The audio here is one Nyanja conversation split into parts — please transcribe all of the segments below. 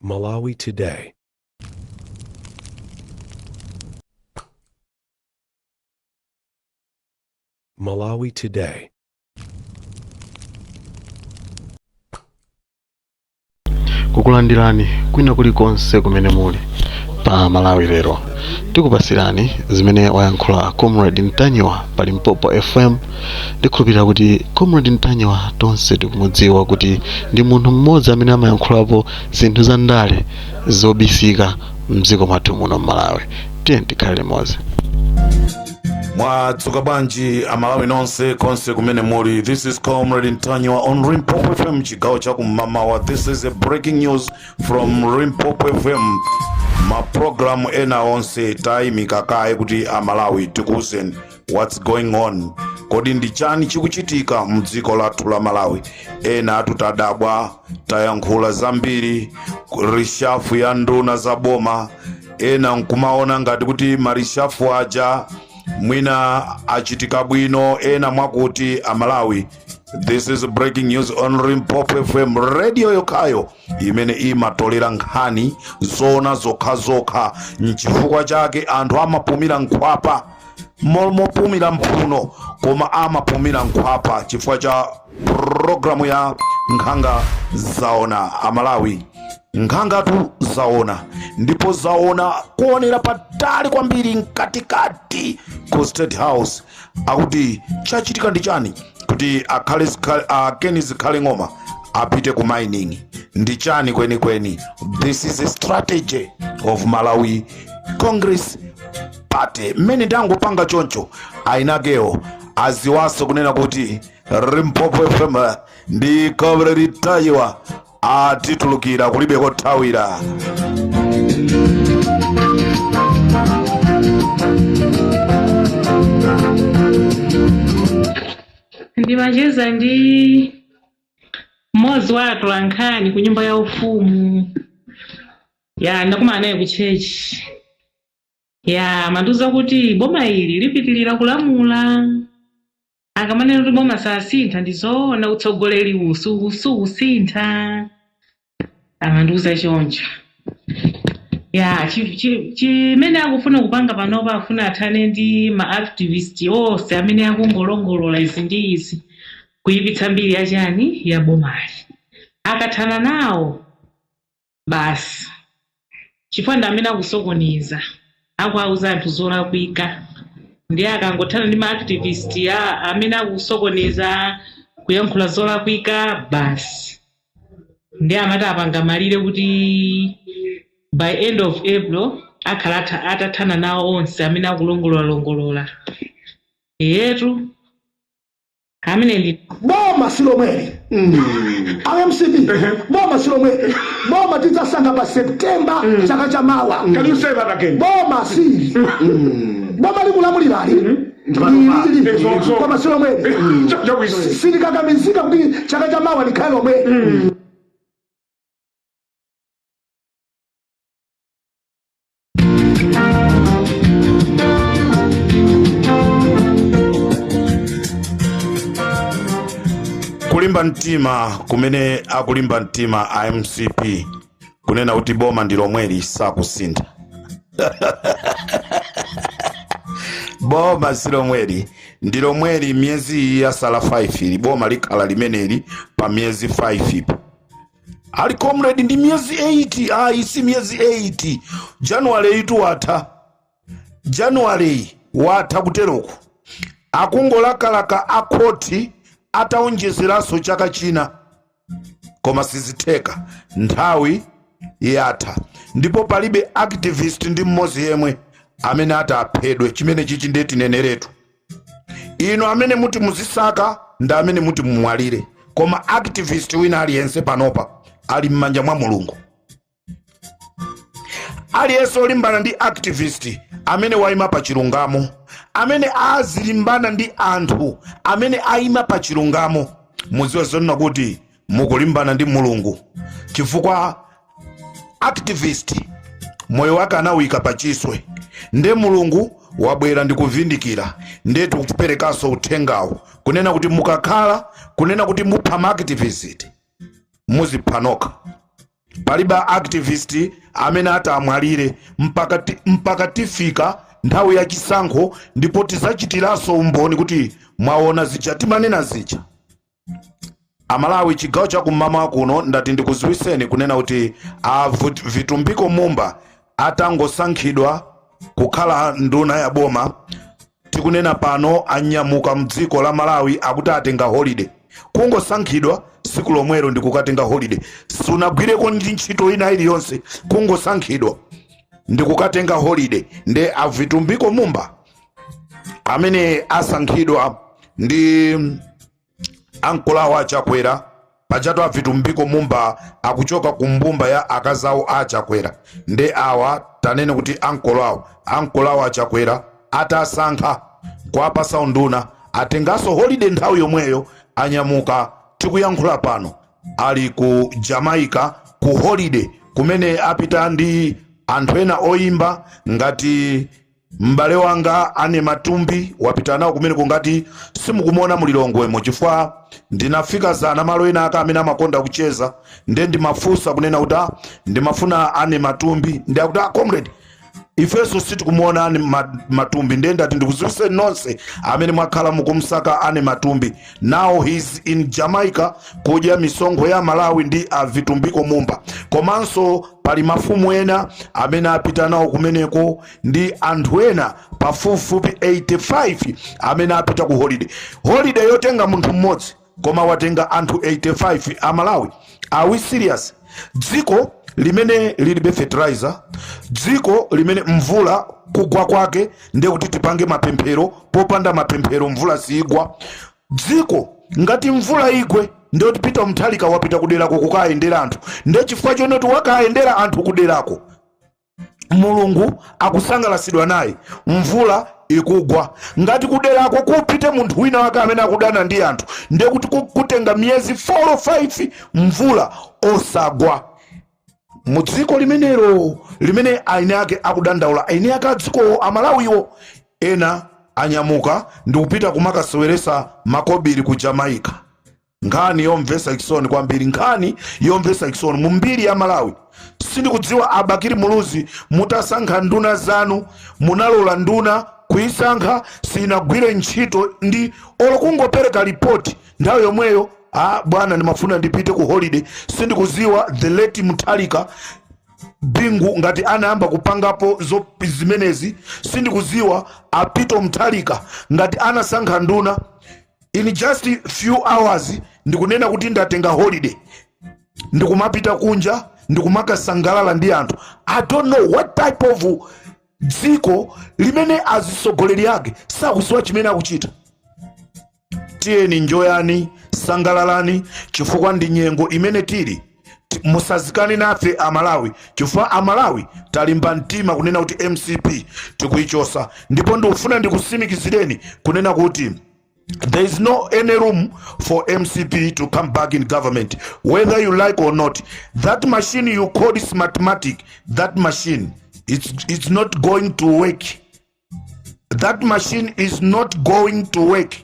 Malawi Today. Malawi Today. Kukulandirani kwina kulikonse kumene muli pa Malawi lero tikupasirani zimene wayankhula Comrade Ntanyiwa pa Limpopo FM. Ndikhulupirira kuti Comrade Ntanyiwa tonse tikumudziwa kuti ndi munthu mmodzi amene amayankhulapo zinthu za ndale zobisika mdziko mwathu muno Malawi. Tiye tikhale limodzi. Mwadzuka bwanji amalawi nonse konse kumene muli. This is Comrade Ntanyiwa on Limpopo FM chigawo cha kumamawa. This is a breaking news from Limpopo FM. Ma program ena onse tayimika kaye kuti amalawi tikuwuzeni what's going on. Kodi ndi chani chikuchitika mdziko lathu la Malawi. Ena tutadabwa tayankhula zambiri rishafu ya nduna za boma. Ena nkumaona ngati kuti marishafu aja mwina achitika bwino, ena mwakuti amalawi. This is breaking news on Limpopo FM, radio yokayo imene imatolera nkhani zona zokha nchifukwa chake anthu amapumira nkhwapa mopumira mphuno koma amapumira nkhwapa chifukwa cha programu ya nkhanga zaona amalawi. Nkhangatu zaona ndipo zaona kuonera patali kwambiri mkatikati ku State House akuti chachitika ndi chani kuti akeni zikhale ng'oma apite ku mining ndi chani kwenikweni. This is a strategy of Malawi Congress Party. Mmene ndangopanga choncho ainakewo aziwaso kunena kuti Limpopo FM ndi Comrade Ntanyiwa atitulukira kulibe kothawira. Ndimacheza ndi mmodzi wa atolankhani ku nyumba ya ufumu ndakumana naye ku church mandiuza kuti boma ili lipitirira kulamula akamanena kuti boma sasintha ndizoona utsogoleri usintha amandiuza choncho chimene akufuna kupanga panopa afuna athane ndi ma-activist onse amene akungolongolola izi ndi izi kuyipitsa mbiri yachani ya bomali. Akathana nawo basi chifukwa ndi amene akusokoniza akuauza anthu zolakwika. Ndiye akangothana ndi ma-activist amene akusokoniza kuyankhula zolakwika basi ndiye amati apanga malire kuti by end of April akhala atathana nawo onse amene akulongolola yetu amene ndi boma silomweri RMCB boma silomweri boma tidzasanga pa September chaka cha mawa. Can you say that again? Boma si boma likulamulirali boma silomweri silikakamizika kuti chaka cha mawa likhale lomwe. Kulimba mtima kumene akulimba mtima IMCP kunena kuti boma ndi lomweli sakusintha. Boma si lomweli ndi lomweli miyezi yasala 5 ili boma likhala limeneli pa miyezi 5 ipo. Ali Comrade ndi miyezi 8 isi miyezi 8 January itu watha. January watha kuteroku akungolakalaka akhoti ataonjezeraso chaka china koma sizitheka nthawi yatha ndipo palibe activist ndi mmodzi yemwe amene ataphedwe chimene chichi ndiye tineneretu. Ino amene muti muzisaka ndi amene muti mumwalire koma activist wina aliyense panopa ali m'manja mwa Mulungu. Aliyense olimbana ndi activist amene waima pa chilungamo, amene azilimbana ndi anthu amene aima pa chilungamo, muziwe zonena kuti mukulimbana ndi Mulungu chifukwa activist moyo wake anawika pa chiswe nde Mulungu wabwera ndi kuvindikira nde tikuperekaso uthengawo kunena kuti mukakhala kunena kuti mupha activist muziphanoka palibe activist amene atamwalire mpaka tifika nthawi ya chisankho ndipo tidzachitiranso umboni kuti mwaona zija timanena zija. Amalawi chigawo chakummawa kuno ndati ndikuziwiseni kunena kuti Vitumbiko Mumba atangosankhidwa kukhala nduna ya boma, tikunena pano anyamuka mdziko la Malawi akuti atenga holiday. Kungosankhidwa siku lomwero ndikukatenga holiday, sunagwireko ndi ntchito ina iliyonse, kungosankhidwa ndikukatenga holiday. Nde Vitumbiko Mumba amene asankhidwa ndi ankulawo achakwera pajatu Vitumbiko Mumba akuchoka kumbumba ya akazawo achakwera. Nde awa tanene kuti ankulawo achakwera atasankha kwapasa unduna atengaso holiday nthawi yomweyo anyamuka. Tikuyankhula pano ali ku Jamaica ku holiday kumene apita ndi anthu ena oyimba ngati m'bale wanga Ane Matumbi wapita nawo kumene kungati simukumona mulilongwemo chifukwa ndinafika zana malo ena aka amene amakonda kucheza nde ndimafunsa kunena kuti ndimafuna Ane Matumbi ndi akuti comrade ifeso sitikumona Ane Matumbi. Nde ndati ndikuziwise nonse amene mwakhala mukumsaka Ane Matumbi. Now he's in Jamaica kudya misonkho ya Malawi ndi Vitumbiko Mumba. Komanso pali mafumu ena amene apita nawo kumeneko ndi anthu ena pafupifupi 85 amene apita ku holiday yotenga munthu mmodzi koma watenga anthu 85 a Malawi. Are we serious? Dziko limene lilibe fertilizer, dziko limene mvula kugwa kwake ndiye kuti tipange mapemphero, popanda mapemphero mvula sigwa. Dziko ngati mvula igwe ndiye kuti Peter Mutharika wapita kuderako kukayendera anthu, ndiye chifukwa chonoti wakayendera anthu kuderako Mulungu akusangalatsidwa naye, mvula ikugwa. Ngati kuderako kupite munthu wina wake amene akudana ndi anthu ndiye kuti kutenga miyezi 4 or 5 mvula osagwa. Mudziko limenelo limene aine ake akudandaula, aine ake adziko Amalawiwo ena anyamuka ndi kupita kumakaseweresa makobiri ku Jamaica. Nkhani yomvesa chisoni kwambiri, nkhani yomvesa chisoni mu mbiri ya Malawi. Sindikudziwa Abakiri Muluzi mutasankha nduna zanu munalola nduna kuisankha sinagwire ntchito ndi olokungopereka ripoti nthawi yomweyo bwana ndimafuna ndipite ku holiday. Sindikudziwa the late Mutharika bingu ngati anayamba kupangapo zimenezi. Sindikudziwa Peter Mutharika ngati anasankha nduna in just few hours ndikunena kuti ndatenga holiday ndikumapita kunja ndikumakasangalala ndi anthu. I don't know what type of dziko limene azisogoleri ake sakudziwa chimene akuchita. Tiyeni njoyani, sangalalani chifukwa ndi nyengo imene tili. Musazikane nafe Amalawi chifukwa Amalawi talimba mtima kunena kuti MCP tikuichosa. Ndipo ndikufuna ndikusimikizireni kunena kuti there is no any room for MCP to come back in government, whether you like or not. That machine you call is mathematic. That machine, it's not going to work. That machine is not going to work.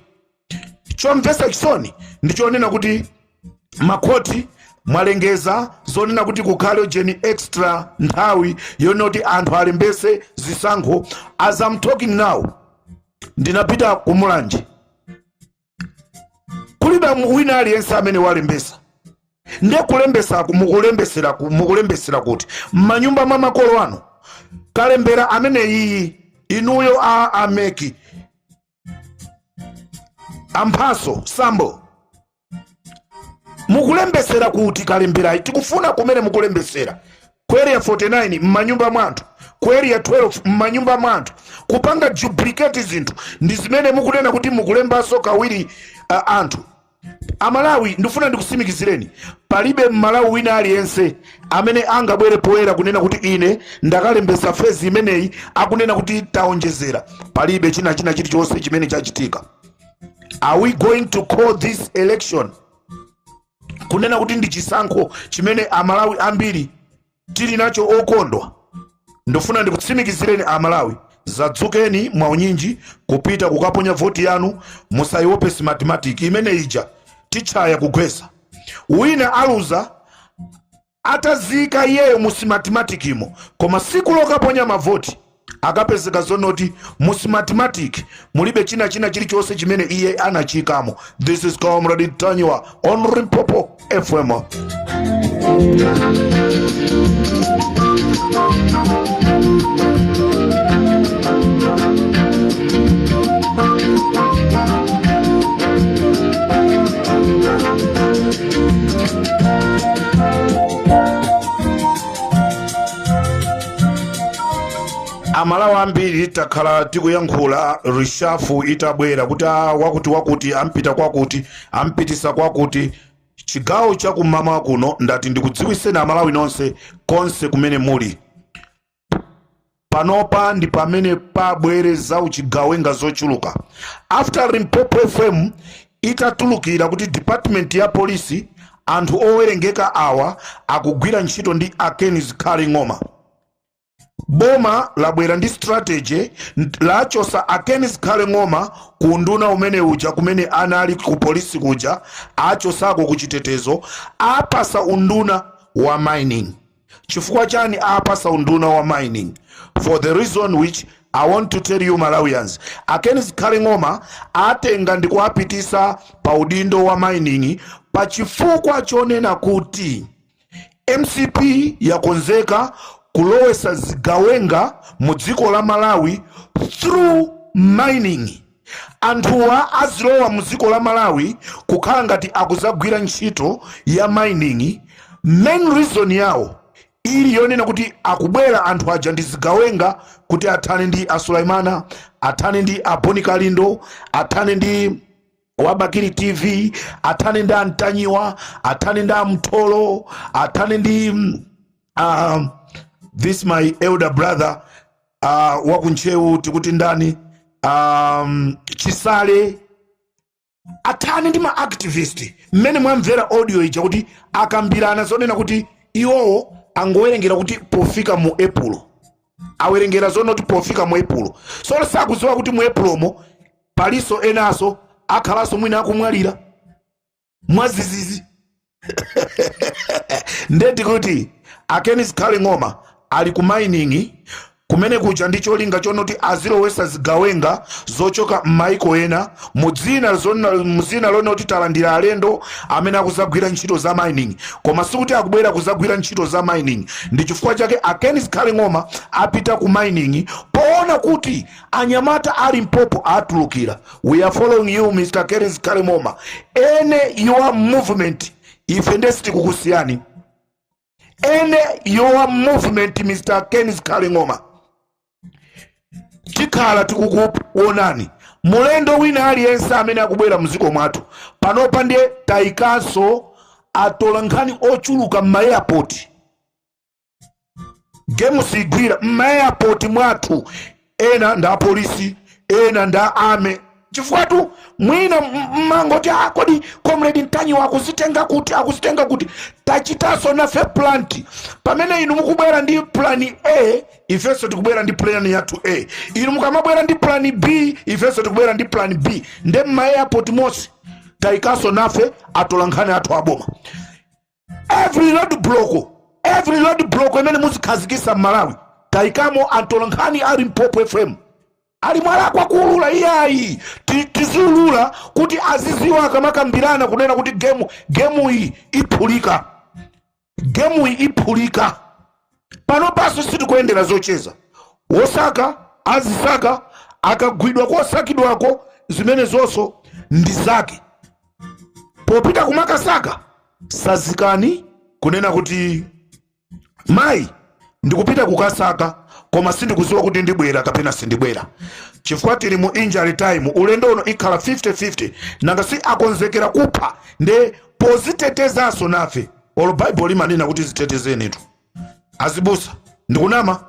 Chomvesa chisoni ndichonena kuti makoti mwalengeza zonena kuti kukhale jeni extra nthawi yonoti anthu alembese zisankho. As I'm talking now ndinapita kumulanje kulibe wina aliyense amene walembesa. Ndiye mukulembesera kuti m'manyumba mwa makolo anu kalembera amene iyi inuyo ameki amphaso sambo mukulembesera kuti kalembera tikufuna kumene mukulembesera kweri ya 49 m'manyumba mwanthu, kweri ya 12 m'manyumba mwanthu, kupanga duplicate zinthu ndi zimene mukunena kuti mukulembaso kawiri anthu. Amalawi ndifuna ndikusimikizireni palibe Malawi wina aliyense amene angabwere poera kunena kuti ine ndakalembesa fezi imeneyi akunena kuti taonjezera. Palibe china chilichonse chimene chachitika. Are we going to call this election kunena kuti ndi chisankho chimene Amalawi ambiri tili nacho okondwa? Ndofuna ndikutsimikizireni Amalawi, zadzukeni mwaunyinji kupita kukaponya voti yanu. Musayiope mathematics imene ija tichaya kugwesa. Wina aluza atazika iyeyo musimatematikimo koma siku lokaponya mavoti akapezeka zonoti musimatematic mulibe china chilichonse chimene iye anachikamo. This is Comrade Tanywa on Limpopo FM. Amalawi ambiri takhala tikuyankhula rishafu itabwera kuti wakuti ampita kwakuti ampitisa kwakuti. Chigawo chakummawa kuno ndati ndikudziwiseni Amalawi nonse konse kumene muli. Panopa ndi pamene pabwereza uchigawenga zochuluka. After Limpopo FM itatulukira kuti department ya polisi anthu owerengeka awa akugwira ntchito ndi Akenis Khaling'oma. Boma labwera ndi strategy lachosa Akenis Khaling'oma kunduna umene uja kumene anali ku polisi kuja achosako kuchitetezo apasa unduna wa mining. Chifukwa chani apasa unduna wa mining? For the reason which I want to tell you Malawians. Akenis Khaling'oma atenga ndikuapitisa pa udindo wa mining pa chifukwa chonena kuti MCP yakonzeka kulowesa zigawenga mu dziko la Malawi through mining. Anthuwa azilowa mu dziko la Malawi kukhala ngati akuzagwira ntchito ya mining. Main reason yawo ili yonena kuti akubwera anthu aja ndi zigawenga kuti athane ndi Sulaimana, athane ndi Boni Kalindo, athane ndi Wabakiri TV, athane ndi Antanyiwa, athane ndi Mtolo, athane ndi this my elder brother wakunchewu tikuti ndani Chisale, athane ndi ma activist mmene mwamvera audio ija kuti akambirana zonena kuti iwowo angowerengera kuti pofika mu April awerengera zonoti pofika mu April. So sakuziwa kuti mu April paliso enaso akhalaso mwina akumwalira mwazizizi. Ndeti kuti Akenis Khaling'oma ali ku mining kumene kuja ndi cholinga chonoti azilowesa zigawenga zochoka m'maiko ena muzina lonoti talandira alendo amene akuzagwira ntchito za mining koma sikuti akubwera kuzagwira ntchito za mining. Ndi chifukwa chake Akenis Khaling'oma apita ku mining poona kuti anyamata ali Limpopo atulukira. We are following you Mr. Akenis Khaling'oma. Ene your movement ife ndesiti kukusiyani. Ene your movement Mr. Akenis Khaling'oma tikhala tikukuonani mulendo wina aliyense amene akubwera muziko mwathu panopa ndiye taikanso atola nkhani ochuluka m'ma-airport. Game sigwira m'ma-airport mwathu ena nda polisi ena nda ame chifukwa mwina mangoti kodi Comrade Tanywa akuzitenga kuti tachitaso nafe plant pamene inu mukubwera ndi plan A ifeso tikubwera ndi plan yathu A, inu mukamabwera ndi plan B ifeso tikubwera ndi plan B. Nde ma-airport mosi taikaso nafe atola nkhani athu aboma. Every road block emene muzikhazikisa m'Malawi taikamo atola nkhani ali Limpopo FM. Ali mwala kwa kulula iyayi tizulula kuti aziziwa akamakambirana kunena kuti gemu hii iphulika. Pano paso siti kuendera zocheza. Wosaka azisaka akagwidwa kosakidwako zimene zonso ndi zake. Popita kumakasaka sazikani kunena kuti mai ndikupita kukasaka koma sindikuziwa kuti ndibwera kapena sindibwera. Chifukwa tili mu injury time ulendo uno ikhala 50-50 nanga si akonzekera kupha nde pozitetezaso nafe. Olo Bible limanena kuti zitetezeni tu azibusa ndikunama.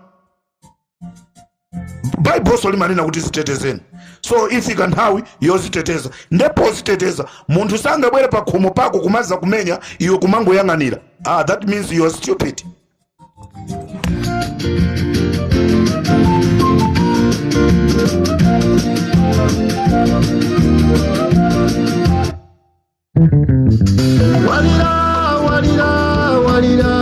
Bible so limanena kuti zitetezeni. So ifika nthawi yoziteteza nde poziteteza munthu sangabwere pa khomo pako kumaza kumenya iwe kumangoyang'anira. That means you are stupid. Walira